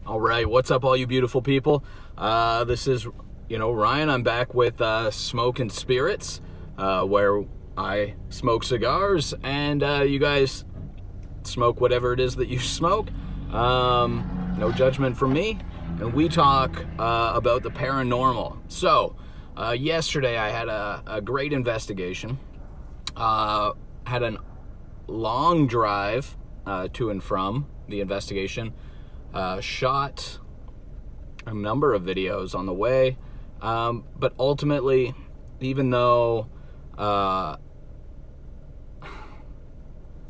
All right, what's up, all you beautiful people? This is, Ryan. I'm back with Smoke and Spirits, where I smoke cigars and you guys smoke whatever it is that you smoke. No judgment from me. And we talk about the paranormal. So, yesterday I had a great investigation. Had a long drive to and from the investigation. Shot a number of videos on the way, but ultimately, even though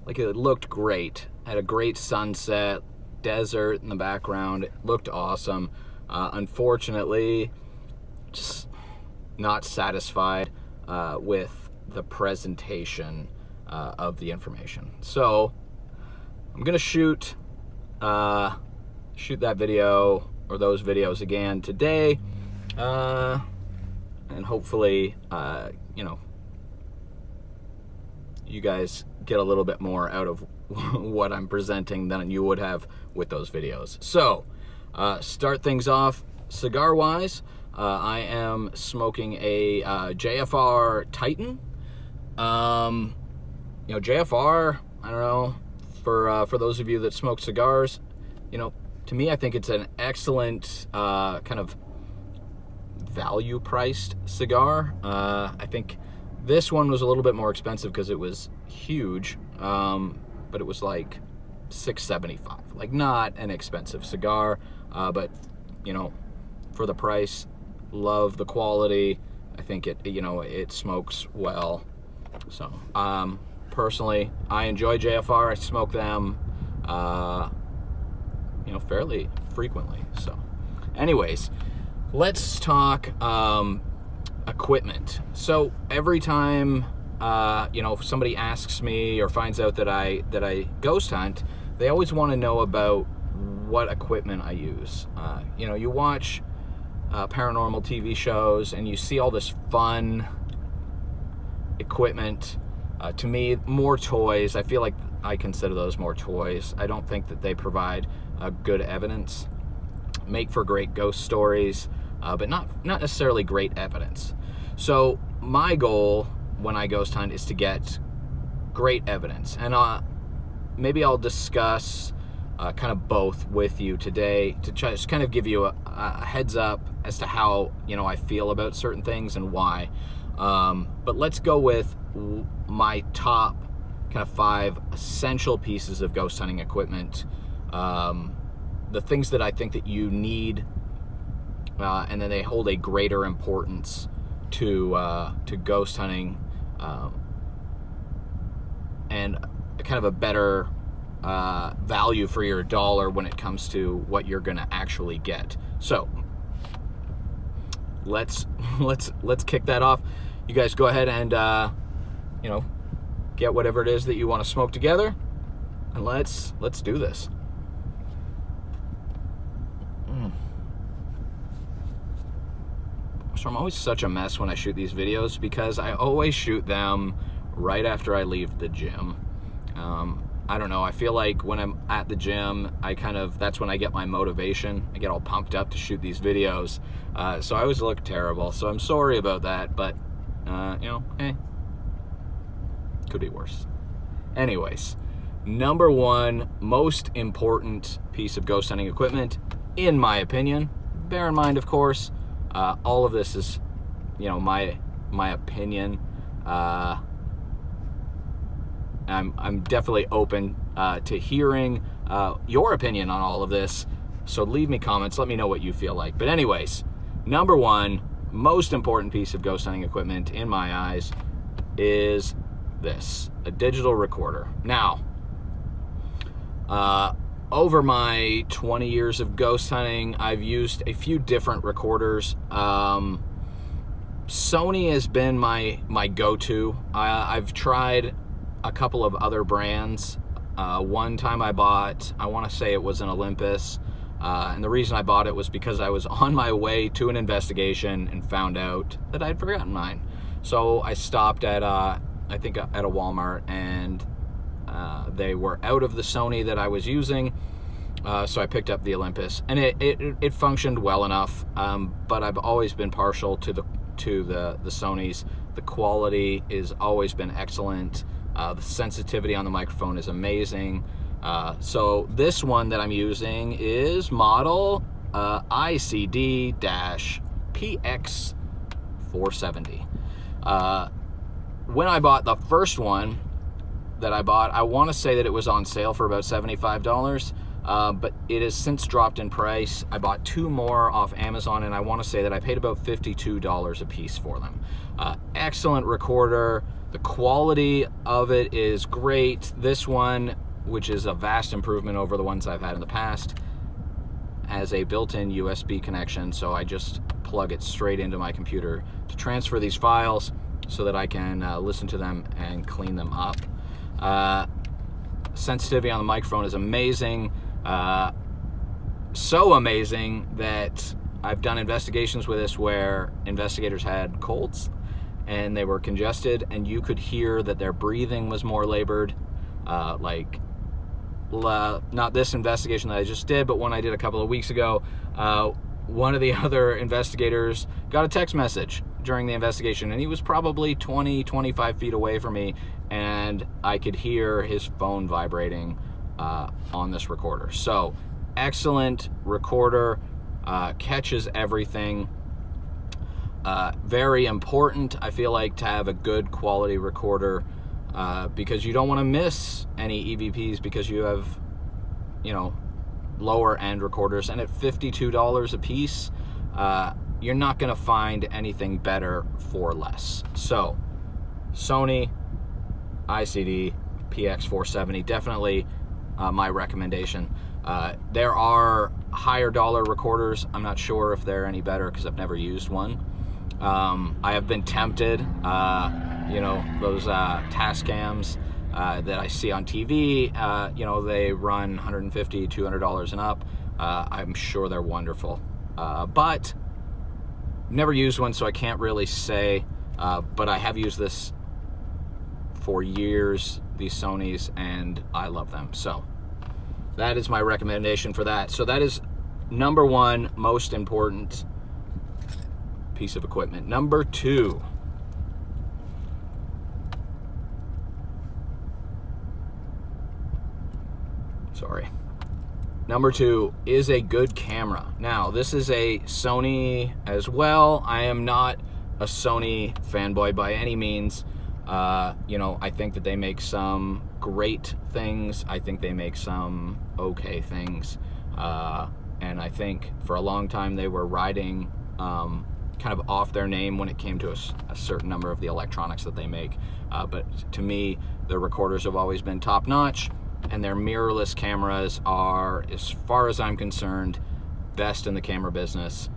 it looked great, had a great sunset, desert in the background, it looked awesome, unfortunately just not satisfied with the presentation of the information. So I'm gonna shoot that video or those videos again today, and hopefully you guys get a little bit more out of what I'm presenting than you would have with those videos. So start things off cigar wise. I am smoking a JFR Titan. JFR, I don't know, for those of you that smoke cigars, to me, I think it's an excellent kind of value-priced cigar. I think this one was a little bit more expensive because it was huge, but it was like $6.75. Like, not an expensive cigar, but for the price, love the quality. I think it smokes well. So personally, I enjoy JFR. I smoke them fairly frequently. So anyways, let's talk equipment. So every time if somebody asks me or finds out that I ghost hunt, they always want to know about what equipment I use. You watch paranormal TV shows and you see all this fun equipment. To me, more toys. I feel like I consider those more toys. I don't think that they provide good evidence. Make for great ghost stories, but not necessarily great evidence. So my goal when I ghost hunt is to get great evidence, and maybe I'll discuss kind of both with you today to just kind of give you a heads up as to how I feel about certain things and why. But let's go with my top kind of 5 essential pieces of ghost hunting equipment. The things that I think that you need, and then they hold a greater importance to ghost hunting, and kind of a better value for your dollar when it comes to what you're going to actually get. So let's kick that off. You guys go ahead and get whatever it is that you want to smoke together, and let's do this. So I'm always such a mess when I shoot these videos because I always shoot them right after I leave the gym. I don't know, I feel like when I'm at the gym, that's when I get my motivation. I get all pumped up to shoot these videos. So I always look terrible. So I'm sorry about that, but hey, could be worse. Anyways, number 1 most important piece of ghost hunting equipment, in my opinion, bear in mind, of course, all of this is, my opinion. I'm definitely open to hearing your opinion on all of this. So leave me comments. Let me know what you feel like. But anyways, number 1 most important piece of ghost hunting equipment in my eyes is this, a digital recorder. Now, over my 20 years of ghost hunting, I've used a few different recorders. Sony has been my go-to. I've tried a couple of other brands. One time I bought, I want to say it was an Olympus, and the reason I bought it was because I was on my way to an investigation and found out that I'd forgotten mine. So I stopped at I think at a Walmart, and they were out of the Sony that I was using. So I picked up the Olympus, and it functioned well enough. But I've always been partial to the Sonys. The quality has always been excellent. The sensitivity on the microphone is amazing. So this one that I'm using is model ICD-PX470. When I bought the first one that I bought, I want to say that it was on sale for about $75. But it has since dropped in price. I bought 2 more off Amazon, and I want to say that I paid about $52 a piece for them. Excellent recorder. The quality of it is great. This one, which is a vast improvement over the ones I've had in the past, has a built-in USB connection, so I just plug it straight into my computer to transfer these files so that I can listen to them and clean them up. Sensitivity on the microphone is amazing. So amazing that I've done investigations with this where investigators had colds and they were congested, and you could hear that their breathing was more labored. Not this investigation that I just did, but one I did a couple of weeks ago. One of the other investigators got a text message during the investigation, and he was probably 20-25 feet away from me, and I could hear his phone vibrating on this recorder. So excellent recorder, catches everything. Very important, I feel like, to have a good quality recorder, because you don't want to miss any EVPs because you have, lower end recorders, and at $52 a piece, you're not going to find anything better for less. So Sony ICD PX470, definitely my recommendation. There are higher dollar recorders. I'm not sure if they're any better because I've never used one. I have been tempted, those Tascams that I see on TV, they run $150, $200 and up. I'm sure they're wonderful, but never used one, so I can't really say, but I have used this for years, these Sonys, and I love them. So that is my recommendation for that. So that is number 1 most important piece of equipment. Number 2, number 2 is a good camera. Now, this is a Sony as well. I am not a Sony fanboy by any means. I think that they make some great things. I think they make some okay things. And I think for a long time they were riding kind of off their name when it came to a certain number of the electronics that they make. But to me, their recorders have always been top notch, and their mirrorless cameras are, as far as I'm concerned, best in the camera business.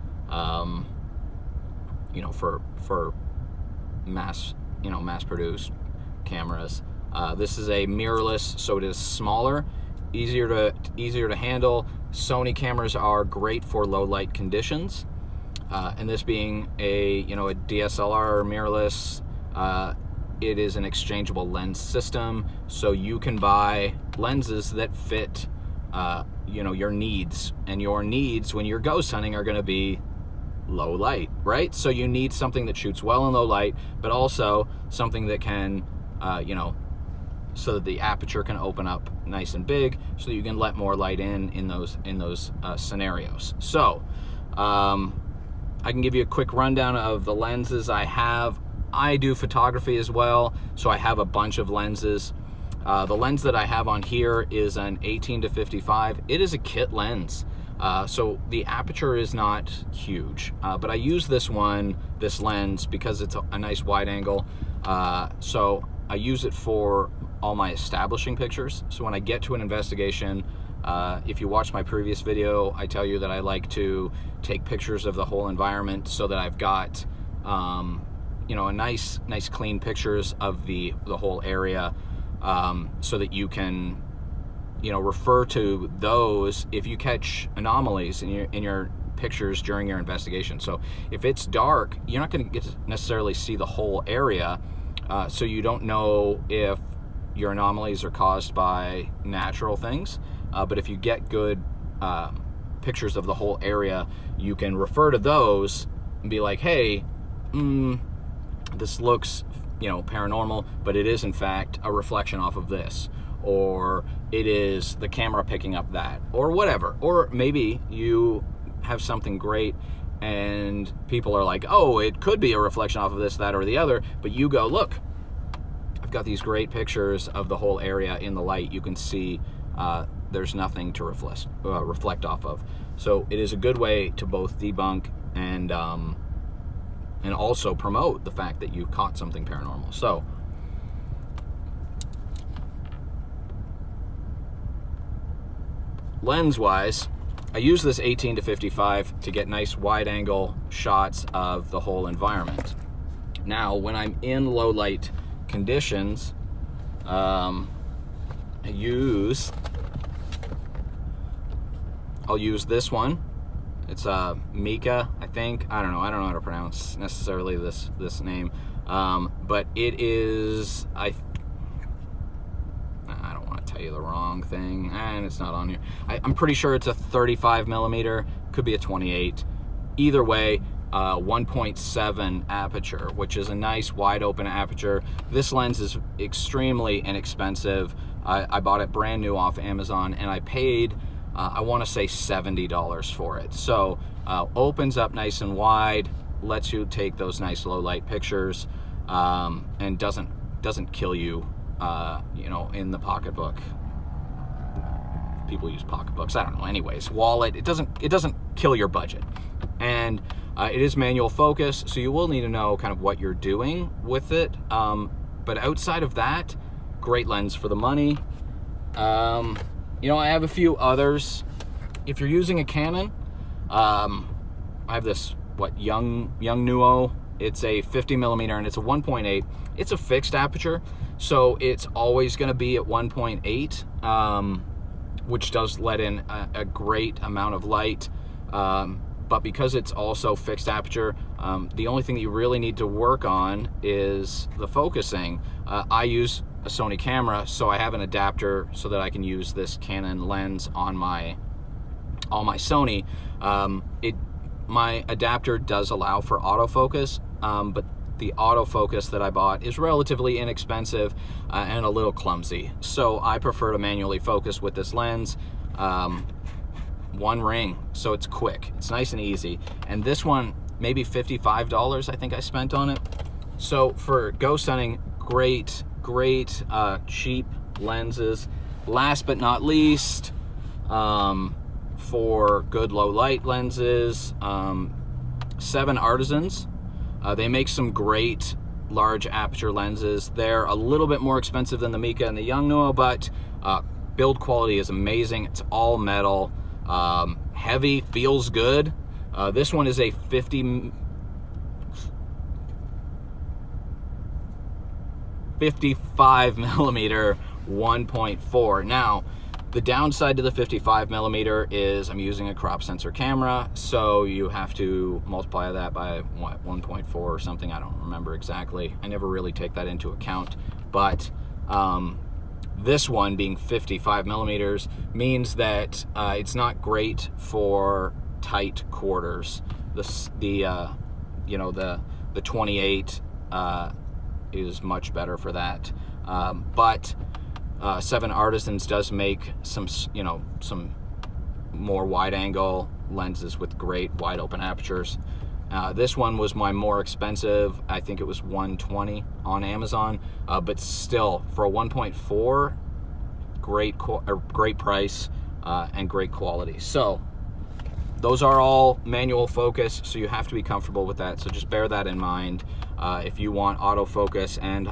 For mass-produced cameras. This is a mirrorless, so it is smaller, easier to handle. Sony cameras are great for low light conditions, and this being a DSLR mirrorless, it is an exchangeable lens system, so you can buy lenses that fit your needs, and your needs when you're ghost hunting are going to be low light, right? So you need something that shoots well in low light, but also something that can so that the aperture can open up nice and big, so that you can let more light in those scenarios. So I can give you a quick rundown of the lenses I have. I do photography as well, so I have a bunch of lenses. The lens that I have on here is an 18-55. It is a kit lens, so the aperture is not huge, but I use this lens because it's a nice wide angle, so I use it for all my establishing pictures. So when I get to an investigation, if you watch my previous video, I tell you that I like to take pictures of the whole environment so that I've got a nice clean pictures of the whole area, so that you can refer to those if you catch anomalies in your pictures during your investigation. So if it's dark, you're not going to get to necessarily see the whole area, so you don't know if your anomalies are caused by natural things, but if you get good pictures of the whole area, you can refer to those and be like, hey, this looks, paranormal, but it is in fact a reflection off of this, or it is the camera picking up that, or whatever. Or maybe you have something great and people are like, oh, it could be a reflection off of this, that, or the other, but you go, look, I've got these great pictures of the whole area in the light. You can see there's nothing to reflect off of. So it is a good way to both debunk and also promote the fact that you caught something paranormal. So lens-wise, I use this 18 to 55 to get nice wide-angle shots of the whole environment. Now, when I'm in low-light conditions, I'll use this one. It's Mica, I think. I don't know how to pronounce necessarily this name, but it is, I don't want to tell you the wrong thing, and it's not on here. I'm pretty sure it's a 35 millimeter, could be a 28. Either way, 1.7 aperture, which is a nice wide open aperture. This lens is extremely inexpensive. I bought it brand new off Amazon, and I paid, I want to say $70 for it. So opens up nice and wide, lets you take those nice low light pictures, and doesn't kill you, in the pocketbook. People use pocketbooks, I don't know. Anyways, wallet. It doesn't kill your budget, and it is manual focus, so you will need to know kind of what you're doing with it. But outside of that, great lens for the money. I have a few others. If you're using a Canon, I have this Yongnuo. It's a 50 millimeter and it's a 1.8. It's a fixed aperture, so it's always going to be at 1.8, which does let in a great amount of light. But because it's also fixed aperture, the only thing that you really need to work on is the focusing. I use a Sony camera, so I have an adapter so that I can use this Canon lens on my Sony. My adapter does allow for autofocus, but the autofocus that I bought is relatively inexpensive and a little clumsy. So I prefer to manually focus with this lens. One ring, so it's quick. It's nice and easy. And this one, maybe $55 I think I spent on it. So for ghost hunting, great cheap lenses. Last but not least, for good low light lenses, 7 Artisans. They make some great large aperture lenses. They're a little bit more expensive than the Mica and the Yongnuo, but build quality is amazing. It's all metal, heavy, feels good. This one is a 55 millimeter 1.4. Now, the downside to the 55 millimeter is I'm using a crop sensor camera, so you have to multiply that by 1.4 or something. I don't remember exactly. I never really take that into account, but this one being 55 millimeters means that it's not great for tight quarters. The 28 is much better for that, but 7 Artisans does make some more wide angle lenses with great wide open apertures. This one was my more expensive. I think it was $120 on Amazon, but still for a 1.4, great price and great quality. So those are all manual focus, so you have to be comfortable with that. So just bear that in mind. If you want autofocus and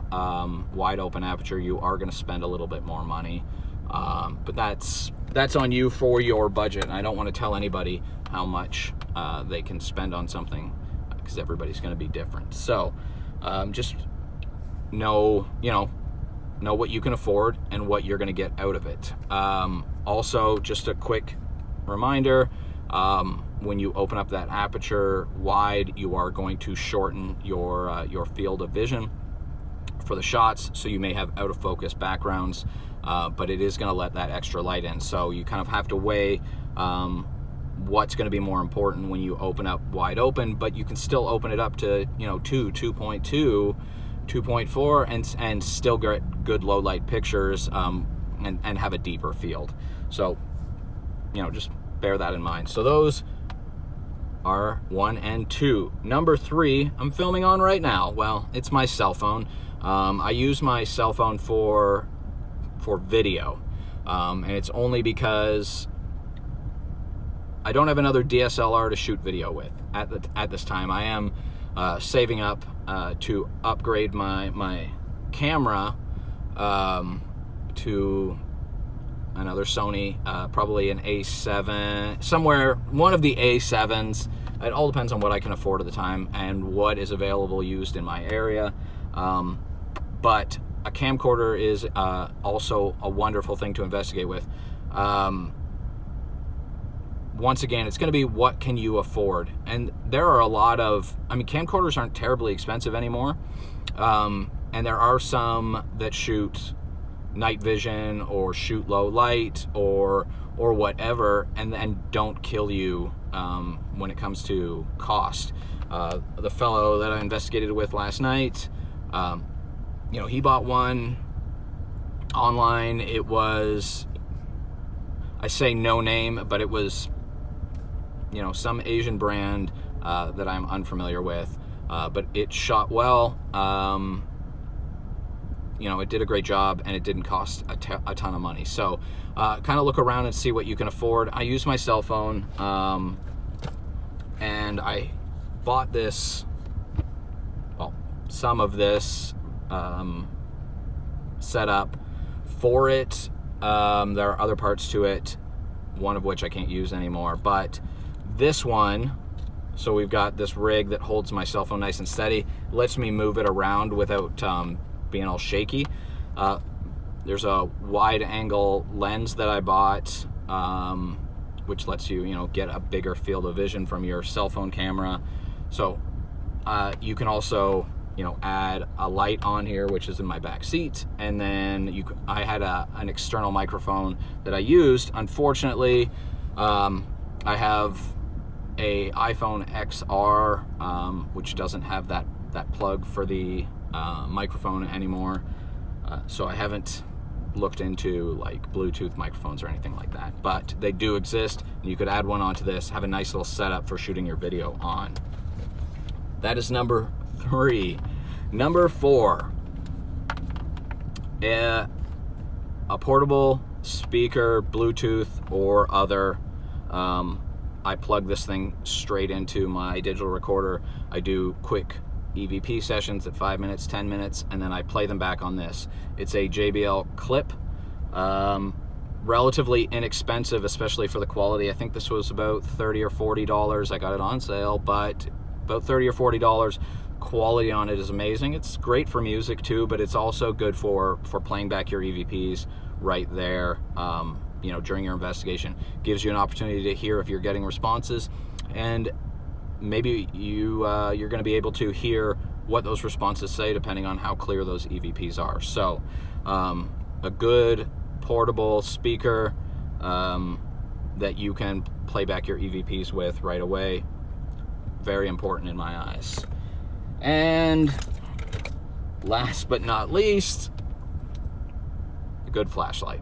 wide open aperture, you are going to spend a little bit more money. But that's on you for your budget. And I don't want to tell anybody how much they can spend on something, because everybody's going to be different. So just know what you can afford and what you're going to get out of it. Also, just a quick reminder, when you open up that aperture wide, you are going to shorten your field of vision for the shots, so you may have out of focus backgrounds, but it is going to let that extra light in. So you kind of have to weigh what's going to be more important when you open up wide open, but you can still open it up to 2.2, 2.4 and still get good low light pictures, and have a deeper field. So just bear that in mind. So those are 1 and 2. Number 3 I'm filming on right now. Well, it's my cell phone. I use my cell phone for video, and it's only because I don't have another DSLR to shoot video with at this time. I am saving up to upgrade my camera to another Sony, probably an A7, somewhere, one of the A7s. It all depends on what I can afford at the time and what is available used in my area. But a camcorder is also a wonderful thing to investigate with. Once again, it's going to be what can you afford. And there are a lot of, camcorders aren't terribly expensive anymore. And there are some that shoot night vision or shoot low light or whatever, and don't kill you when it comes to cost. The fellow that I investigated with last night, he bought one online. It was, I say no name, but it was some Asian brand that I'm unfamiliar with, but it shot well. It did a great job, and it didn't cost a ton of money. So kind of look around and see what you can afford. I use my cell phone, and I bought this, some of this setup for it. There are other parts to it, one of which I can't use anymore, but this one, so we've got this rig that holds my cell phone nice and steady, lets me move it around without being all shaky. There's a wide angle lens that I bought, which lets you get a bigger field of vision from your cell phone camera. So you can also add a light on here, which is in my back seat, and then I had an external microphone that I used. Unfortunately, I have a iPhone XR, which doesn't have that plug for the microphone anymore, so I haven't looked into like Bluetooth microphones or anything like that, but they do exist, and you could add one onto this, have a nice little setup for shooting your video on. That is number 3. Number 4, a portable speaker, Bluetooth or other. I plug this thing straight into my digital recorder. I do quick EVP sessions at 5 minutes, 10 minutes, and then I play them back on this. It's a JBL Clip, relatively inexpensive, especially for the quality. I think this was about $30 or $40. I got it on sale, but about $30 or $40. Quality on it is amazing. It's great for music too, but it's also good for playing back your EVPs right there. During your investigation, gives you an opportunity to hear if you're getting responses, and maybe you're going to be able to hear what those responses say depending on how clear those EVPs are. So a good portable speaker that you can play back your EVPs with right away, very important in my eyes. And last but not least, a good flashlight.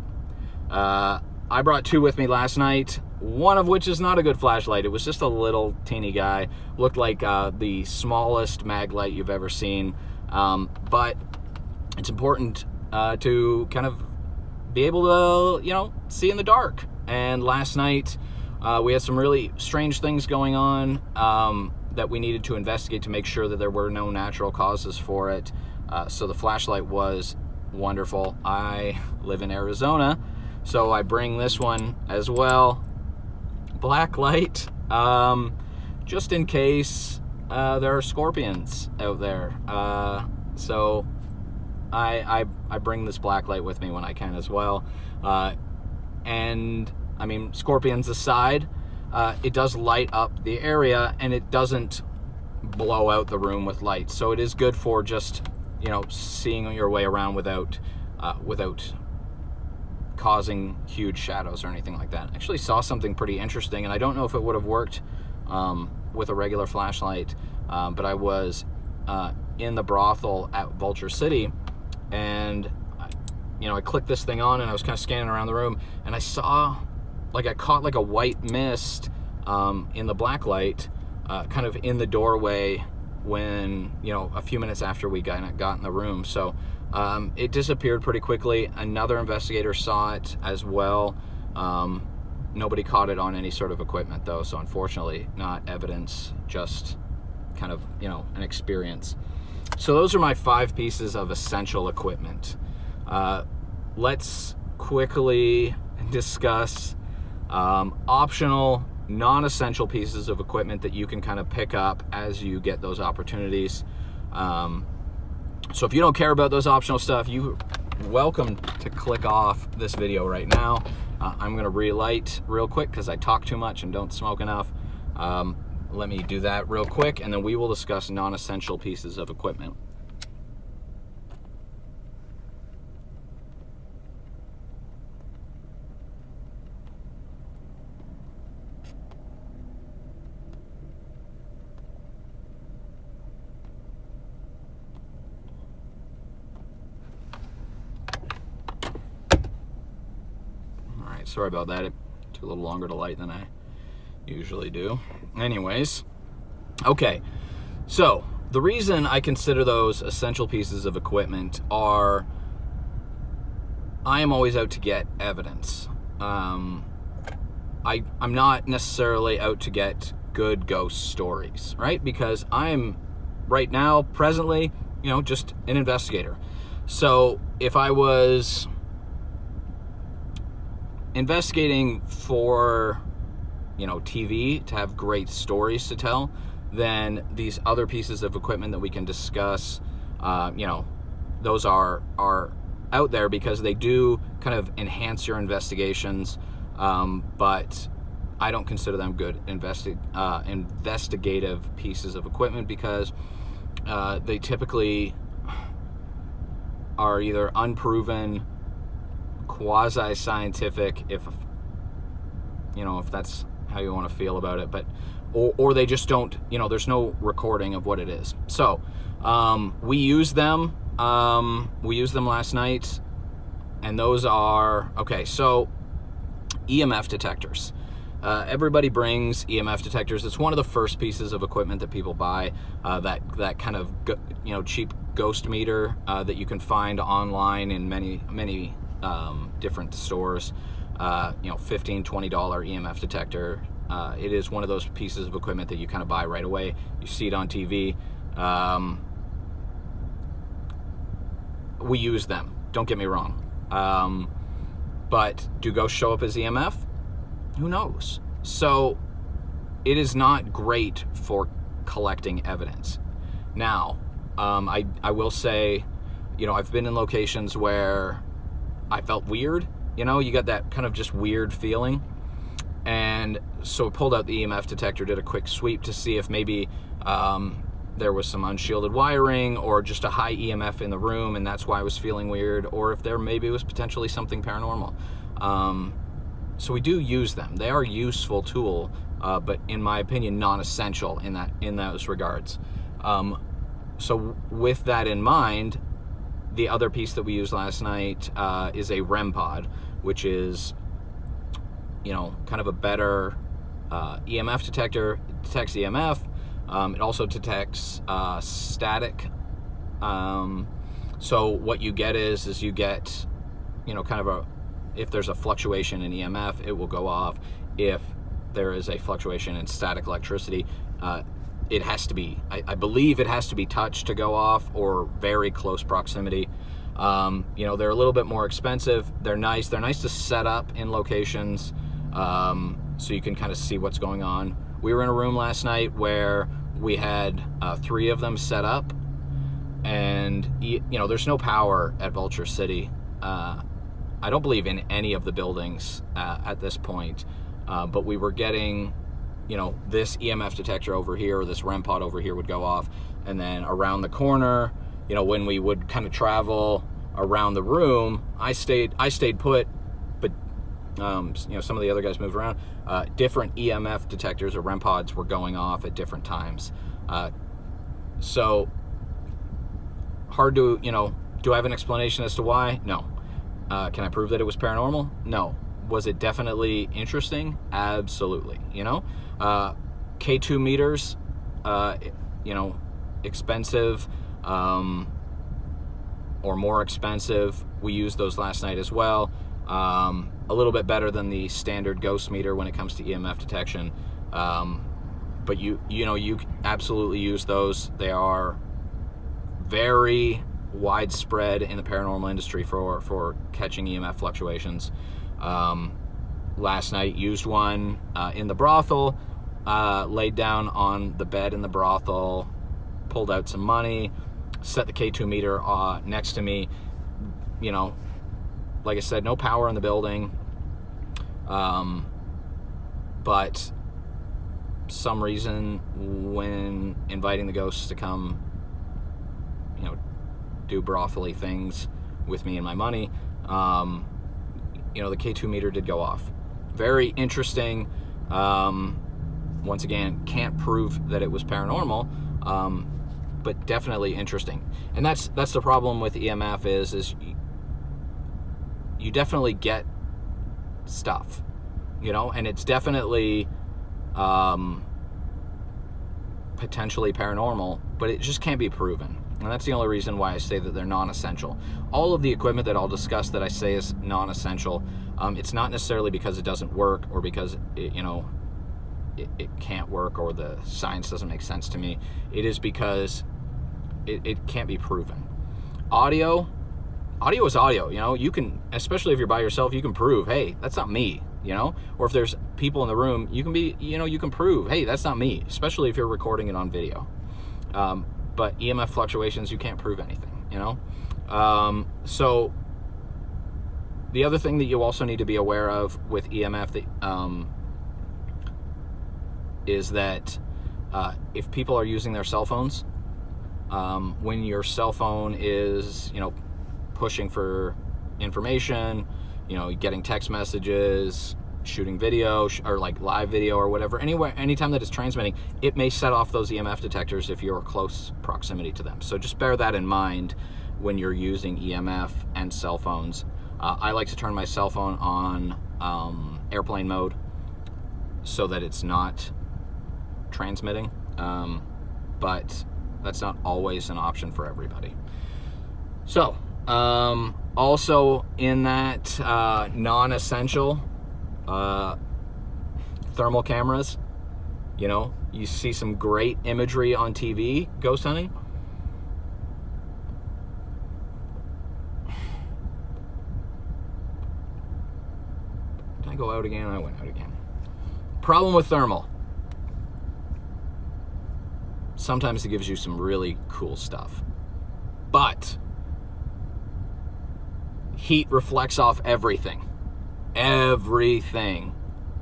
I brought 2 with me last night, one of which is not a good flashlight. It was just a little teeny guy. Looked like the smallest mag light you've ever seen. But it's important to kind of be able to, see in the dark. And last night, we had some really strange things going on that we needed to investigate to make sure that there were no natural causes for it. So the flashlight was wonderful. I live in Arizona, so I bring this one as well. Black light, just in case there are scorpions out there. So I bring this black light with me when I can as well. And I mean, scorpions aside, it does light up the area, and it doesn't blow out the room with light. So it is good for just, seeing your way around without causing huge shadows or anything like that. I actually saw something pretty interesting, and I don't know if it would have worked with a regular flashlight, but I was in the brothel at Vulture City, and I clicked this thing on, and I was kind of scanning around the room, and I saw, I caught like a white mist in the black light, kind of in the doorway when, a few minutes after we got in the room. So it disappeared pretty quickly. Another investigator saw it as well. Nobody caught it on any sort of equipment, though, so unfortunately not evidence, just kind of, an experience. So those are my 5 pieces of essential equipment. Let's quickly discuss optional, non-essential pieces of equipment that you can kind of pick up as you get those opportunities. So if you don't care about those optional stuff, you're welcome to click off this video right now. I'm going to relight real quick because I talk too much and don't smoke enough. Let me do that real quick, and then we will discuss non-essential pieces of equipment. Sorry about that. It took a little longer to light than I usually do. Anyways, okay. So the reason I consider those essential pieces of equipment are I am always out to get evidence. I'm not necessarily out to get good ghost stories, right? Because I'm right now, presently, just an investigator. So if I was investigating for TV to have great stories to tell, then these other pieces of equipment that we can discuss, those are out there because they do kind of enhance your investigations, but I don't consider them good investigative pieces of equipment because they typically are either unproven, quasi-scientific, if that's how you want to feel about it, but or they just don't, there's no recording of what it is. So we use them last night, and those are okay. So EMF detectors, everybody brings EMF detectors. It's one of the first pieces of equipment that people buy, that kind of cheap ghost meter that you can find online in many different stores. $15-$20 EMF detector. It is one of those pieces of equipment that you kind of buy right away. You see it on TV. We use them, don't get me wrong. But do ghosts show up as EMF? Who knows? So it is not great for collecting evidence. Now, I will say, I've been in locations where I felt weird. You got that kind of just weird feeling. And so I pulled out the EMF detector, did a quick sweep to see if maybe there was some unshielded wiring or just a high EMF in the room, and that's why I was feeling weird, or if there maybe was potentially something paranormal. So we do use them. They are a useful tool, but in my opinion, non-essential in those regards. So with that in mind, the other piece that we used last night is a REM pod, which is, kind of a better EMF detector. It detects EMF. It also detects static. So what you get is you get, kind of if there's a fluctuation in EMF, it will go off. If there is a fluctuation in static electricity, it has to be, I believe it has to be touched to go off, or very close proximity. They're a little bit more expensive. They're nice. They're nice to set up in locations, so you can kind of see what's going on. We were in a room last night where we had 3 of them set up, and there's no power at Vulture City. I don't believe in any of the buildings at this point, but we were getting, this EMF detector over here, or this REM pod over here would go off, and then around the corner, when we would kind of travel around the room, I stayed put Some of the other guys moved around. Different EMF detectors or REM pods were going off at different times. So hard to, do I have an explanation as to why? No. Can I prove that it was paranormal? No. Was it definitely interesting? Absolutely. K2 meters, expensive, or more expensive. We used those last night as well. A little bit better than the standard ghost meter when it comes to EMF detection. But you absolutely use those. They are very widespread in the paranormal industry for catching EMF fluctuations. Last night used one in the brothel, laid down on the bed in the brothel, pulled out some money, set the K2 meter next to me. Like I said, no power in the building, but some reason when inviting the ghosts to come, do brothely things with me and my money, the K2 meter did go off. Very interesting. Once again, can't prove that it was paranormal, but definitely interesting. And that's the problem with EMF is you definitely get stuff, and it's definitely potentially paranormal, but it just can't be proven. And that's the only reason why I say that they're non-essential. All of the equipment that I'll discuss that I say is non-essential, it's not necessarily because it doesn't work or because it can't work or the science doesn't make sense to me. It is because it can't be proven. Audio is audio. You can, especially if you're by yourself, you can prove, hey, that's not me. Or if there's people in the room, you can be, you can prove, hey, that's not me, especially if you're recording it on video. But EMF fluctuations, you can't prove anything, So the other thing that you also need to be aware of with EMF is that if people are using their cell phones, when your cell phone is, pushing for information, getting text messages, shooting video or like live video or whatever, anytime that it's transmitting, it may set off those EMF detectors if you're close proximity to them. So just bear that in mind when you're using EMF and cell phones. I like to turn my cell phone on airplane mode so that it's not transmitting, but that's not always an option for everybody. So also in that non-essential, thermal cameras, you see some great imagery on TV, ghost hunting. Did I go out again? I went out again. Problem with thermal. Sometimes it gives you some really cool stuff, but heat reflects off everything,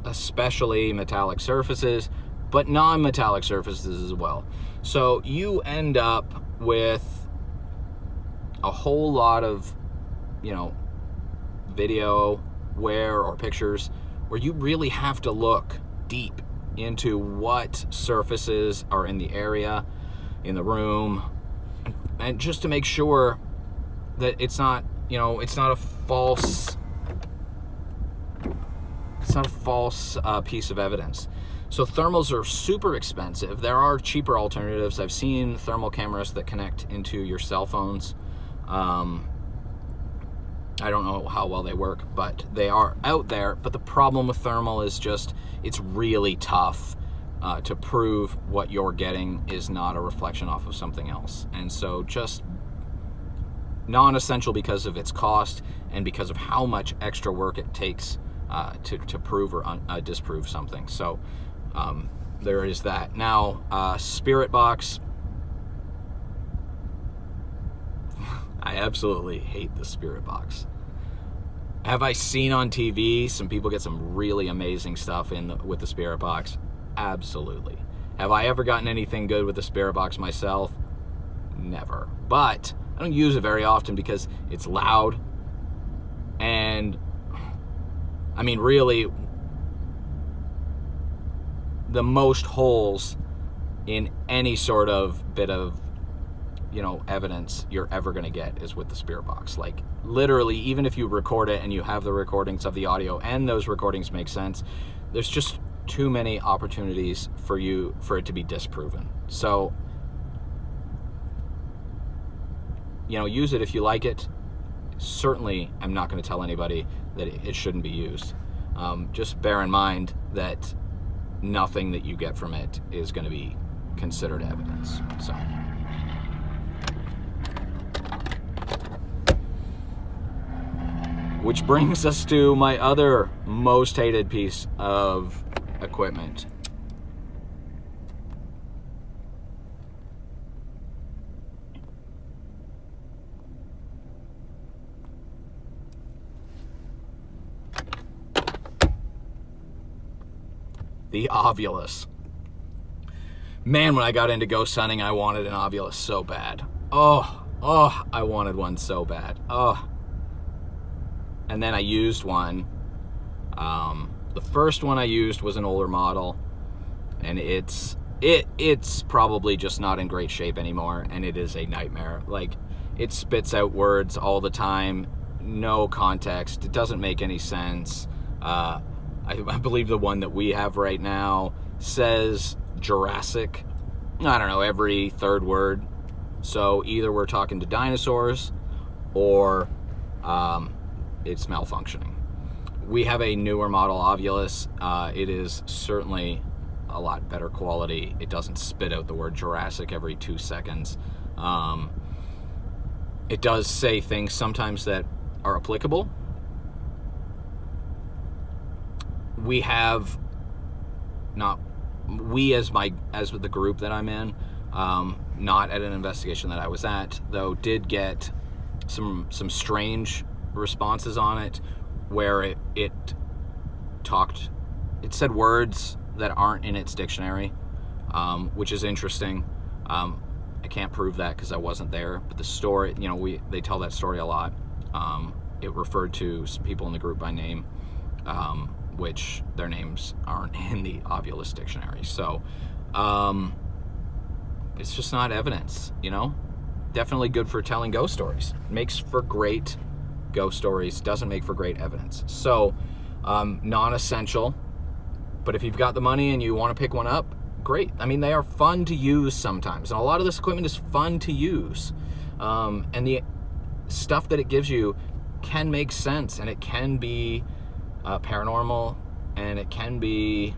especially metallic surfaces, but non-metallic surfaces as well. So you end up with a whole lot of, video or pictures where you really have to look deep into what surfaces are in the area, in the room, and just to make sure that it's not, it's not a false piece of evidence. So thermals are super expensive. There are cheaper alternatives. I've seen thermal cameras that connect into your cell phones. I don't know how well they work, but they are out there. But the problem with thermal is just, it's really tough to prove what you're getting is not a reflection off of something else. And so just non-essential because of its cost and because of how much extra work it takes to prove or disprove something. So there is that. Now, Spirit Box. I absolutely hate the Spirit Box. Have I seen on TV some people get some really amazing stuff with the Spirit Box? Absolutely. Have I ever gotten anything good with the Spirit Box myself? Never. But I don't use it very often because it's loud, and I mean, really, the most holes in any sort of bit of, evidence you're ever going to get is with the spirit box. Like, literally, even if you record it and you have the recordings of the audio and those recordings make sense, there's just too many opportunities for it to be disproven. So, use it if you like it. Certainly, I'm not going to tell anybody that it shouldn't be used. Just bear in mind that nothing that you get from it is going to be considered evidence. So, which brings us to my other most hated piece of equipment. The Ovilus. Man, when I got into ghost hunting, I wanted an Ovilus so bad. Oh, I wanted one so bad. And then I used one. The first one I used was an older model, and it's probably just not in great shape anymore, and it is a nightmare. Like, it spits out words all the time, no context. It doesn't make any sense. I believe the one that we have right now says Jurassic, I don't know, every third word. So either we're talking to dinosaurs or it's malfunctioning. We have a newer model Ovilus. It is certainly a lot better quality. It doesn't spit out the word Jurassic every 2 seconds. It does say things sometimes that are applicable. We have not, we as the group that I'm in, not at an investigation that I was at, though, did get some strange responses on it, where it said words that aren't in its dictionary, which is interesting. I can't prove that because I wasn't there, but the story, they tell that story a lot. It referred to some people in the group by name, which their names aren't in the Ovilus dictionary. So it's just not evidence, Definitely good for telling ghost stories. Makes for great ghost stories, doesn't make for great evidence. So non-essential, but if you've got the money and you want to pick one up, great. I mean, they are fun to use sometimes, and a lot of this equipment is fun to use. And the stuff that it gives you can make sense, and it can be paranormal, and it can be,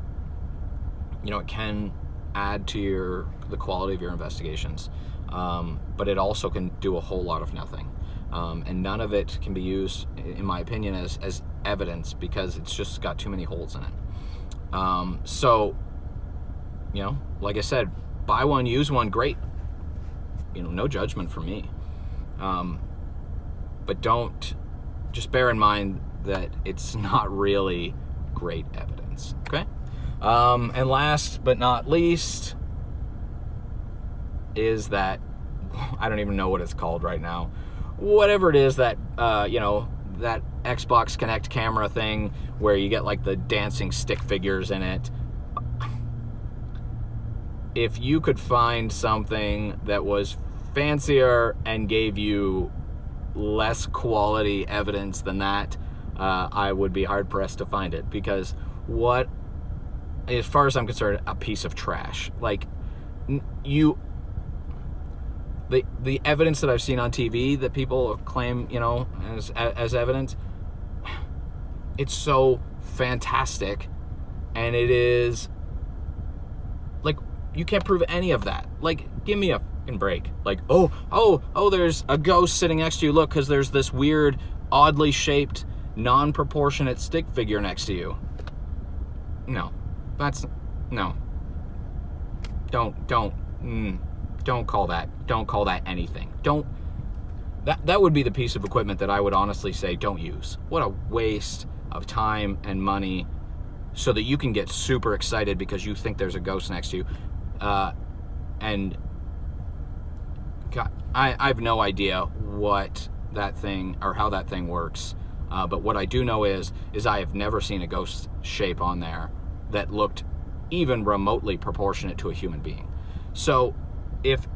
it can add to the quality of your investigations. But it also can do a whole lot of nothing. And none of it can be used, in my opinion, as evidence, because it's just got too many holes in it. So, like I said, buy one, use one, great. No judgment from me. But just bear in mind that it's not really great evidence, okay? And last but not least is that, I don't even know what it's called right now. Whatever it is that, that Xbox Kinect camera thing where you get like the dancing stick figures in it. If you could find something that was fancier and gave you less quality evidence than that, I would be hard pressed to find it, because as far as I'm concerned, a piece of trash. Like, the evidence that I've seen on TV that people claim, as evidence, it's so fantastic, and it is like, you can't prove any of that. Like, give me a fucking break. Like, oh, there's a ghost sitting next to you. Look, because there's this weird, oddly shaped, non-proportionate stick figure next to you. No, no. Don't call that anything. That would be the piece of equipment that I would honestly say don't use. What a waste of time and money, so that you can get super excited because you think there's a ghost next to you. And God, I have no idea what that thing, or how that thing works. But what I do know is I have never seen a ghost shape on there that looked even remotely proportionate to a human being. So if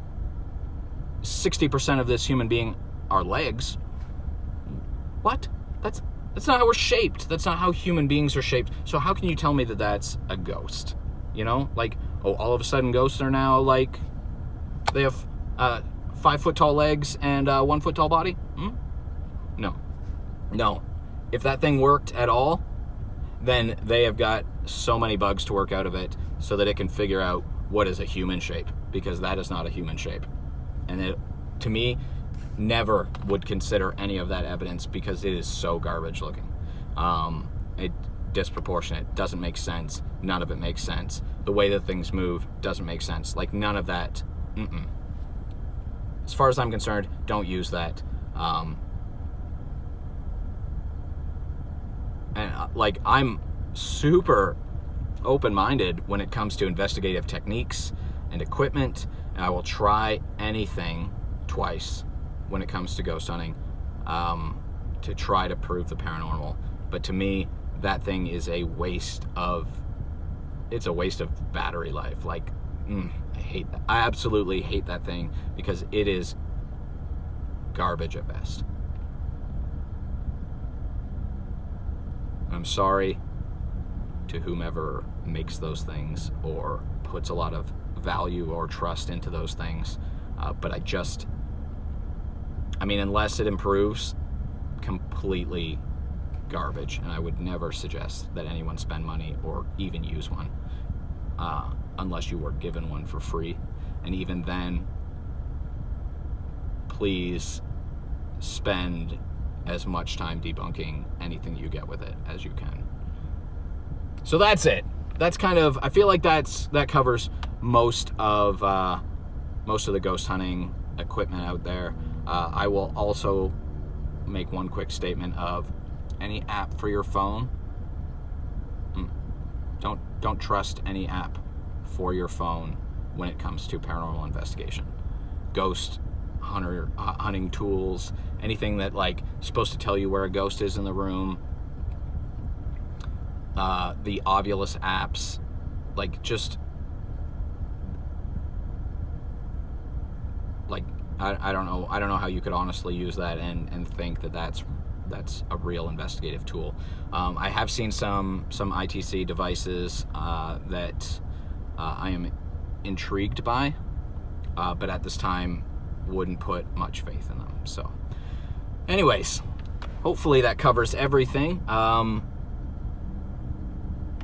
60% of this human being are legs, what? That's not how we're shaped. That's not how human beings are shaped. So how can you tell me that that's a ghost? You know, like, oh, all of a sudden ghosts are now like, they have 5 foot tall legs and 1 foot tall body? No. If that thing worked at all, then they have got so many bugs to work out of it so that it can figure out what is a human shape, because that is not a human shape. And it, to me, never would consider any of that evidence because it is so garbage looking. It disproportionate, doesn't make sense. None of it makes sense. The way that things move doesn't make sense. Like, none of that. As far as I'm concerned, don't use that. Like, I'm super open-minded when it comes to investigative techniques and equipment, and I will try anything twice when it comes to ghost hunting to try to prove the paranormal. But to me, that thing is a waste of battery life. Like, I hate that. I absolutely hate that thing because it is garbage at best. I'm sorry to whomever makes those things or puts a lot of value or trust into those things, but unless it improves, completely garbage, and I would never suggest that anyone spend money or even use one unless you were given one for free. And even then, please spend as much time debunking anything you get with it as you can. So that's it. That's kind of, I feel like that covers most of the ghost hunting equipment out there. I will also make one quick statement of any app for your phone. Don't trust any app for your phone when it comes to paranormal investigation. Ghost hunting tools, anything that like supposed to tell you where a ghost is in the room. The Ovilus apps, like, just like I don't know how you could honestly use that and think that that's a real investigative tool. I have seen some ITC devices that I am intrigued by, but at this time wouldn't put much faith in them. So anyways, hopefully that covers everything.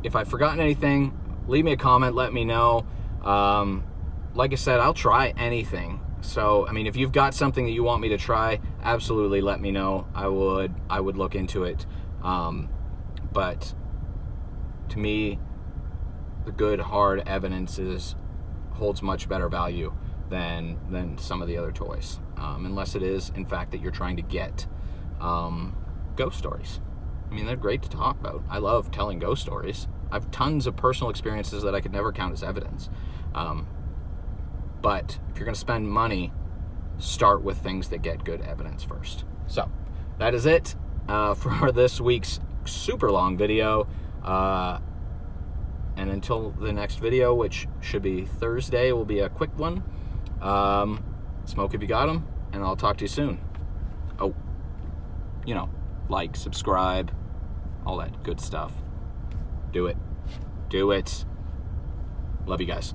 If I've forgotten anything, leave me a comment, let me know. Like I said, I'll try anything. So, if you've got something that you want me to try, absolutely let me know. I would look into it. But to me, the good, hard evidence holds much better value than some of the other toys. Unless it is, in fact, that you're trying to get ghost stories. They're great to talk about. I love telling ghost stories. I have tons of personal experiences that I could never count as evidence. But if you're going to spend money, start with things that get good evidence first. So that is it for this week's super long video. And until the next video, which should be Thursday, will be a quick one. Smoke if you got 'em, and I'll talk to you soon. Oh, like, subscribe, all that good stuff. Do it. Love you guys.